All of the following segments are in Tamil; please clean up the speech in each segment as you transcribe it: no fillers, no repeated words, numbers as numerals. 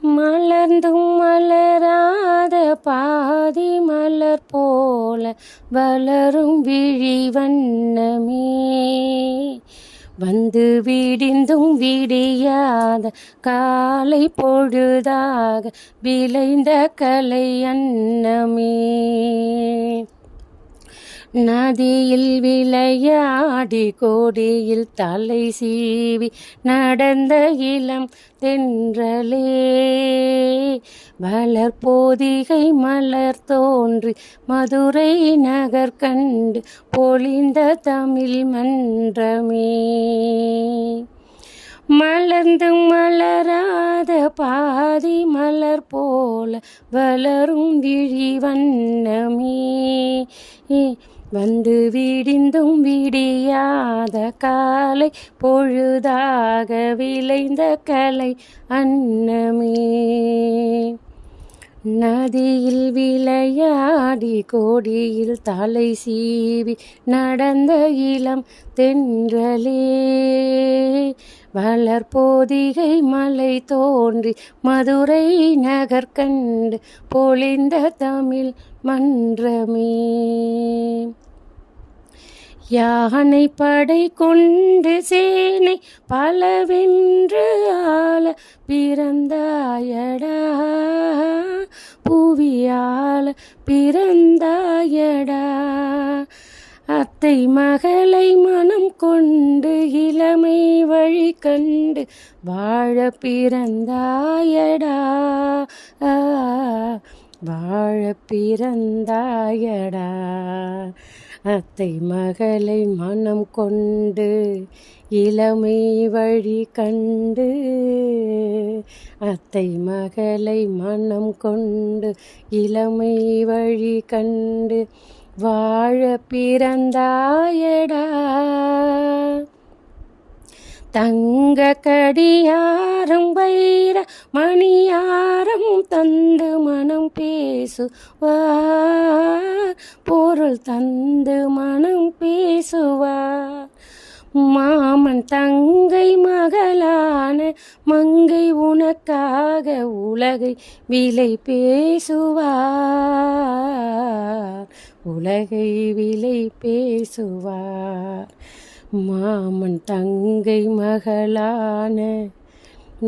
மலர்ந்தும் மலராத பாதி மலர் போல வளரும் விழி வண்ணமே, வந்து விடிந்தும் விடியாத காலை பொழுதாக விளைந்த கலை அன்னமே. நதியில் விளையாடி கோடியில் தலை சீவி நடந்த இளம் தென்றலே, வளர்போதிகை மலர் தோன்றி மதுரை நகர் கண்டு பொழிந்த தமிழ் மன்றமே. மலர்ந்தும் மலராத பாதி மலர் போல வளரும் விழி வண்ணமே, வந்து விடிந்தும் விடியாத காலை பொழுதாக விளைந்த கலை அன்னமே. நதியில் விளையாடி கோடியில் தலை சீவி நடந்த இளம் தென்றலே, வளர்போதிகை மலை தோன்றி மதுரை நகர் கண்டு பொழிந்த தமிழ் மன்றமே. யானை படை கொண்டு சேனை பலவென்று ஆள பிறந்தாயடா, புவியாள பிறந்தாயடா. அத்தை மகளை மனம் கொண்டு இளமை வழி கண்டு வாழ பிறந்தாயடா, வாழ பிறந்தாயடா. அத்தை மகளை மனம் கொண்டு இளமை வழி கண்டு, அத்தை மகளை மனம் கொண்டு இளமை வழி கண்டு வாழ பிறந்தாயடா. தங்க கடியாரம் வைர மணியாரம் தந்து மனம் பேசுவார், பொருள் தந்து மனம் பேசுவார். மாமன் தங்கை மகளான மங்கை உனக்காக உலகை விலை பேசுவார், உலகை விலை பேசுவார். மாமன் தங்கை மகளான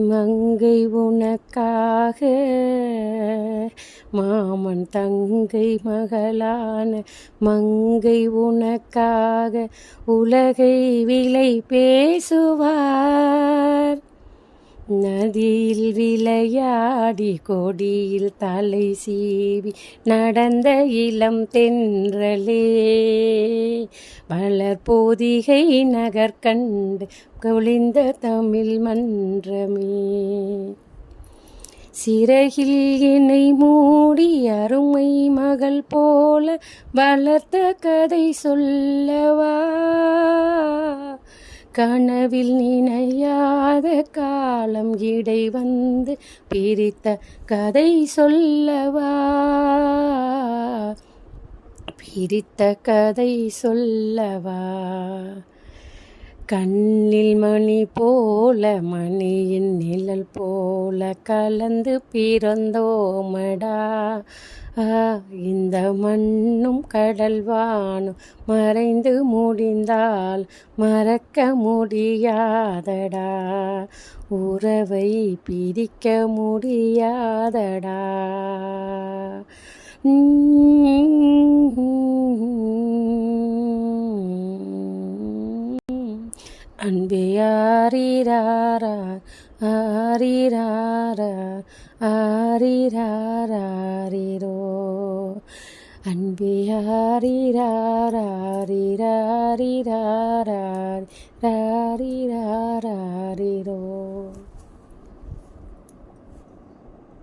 மங்கை உனக்காக, மாமன் தங்கை மகளான மங்கை உனக்காக உலகை விலை பேசுவார். நதியில் விளையாடி கொடியில் தலை சீவி நடந்த இளம் தென்றலே, வளர்போதிகை நகர் கண்டு பொழிந்த தமிழ் மன்றமே. சிறகில் என்னை மூடி அருமை மகள் போல வளர்த்த கதை சொல்லவா, கனவில் நினையாத காலம் இடை வந்து பிரித்த கதை சொல்லவா, பிரித்த கதை சொல்லவா. கண்ணில் மணி போல மணியின் நிழல் போல கலந்து பிறந்தோமடா, இந்த மண்ணும் கடல் வானும் மறைந்து முடிந்தால் மறக்க முடியாதடா, உறவை பிரிக்க முடியாதடா. அன்பே ஆரிராரா ஆரிராரா ஆரிராரோ, அன்பே ஆரிராரா ஆரிராரிராரா ஆரிரா.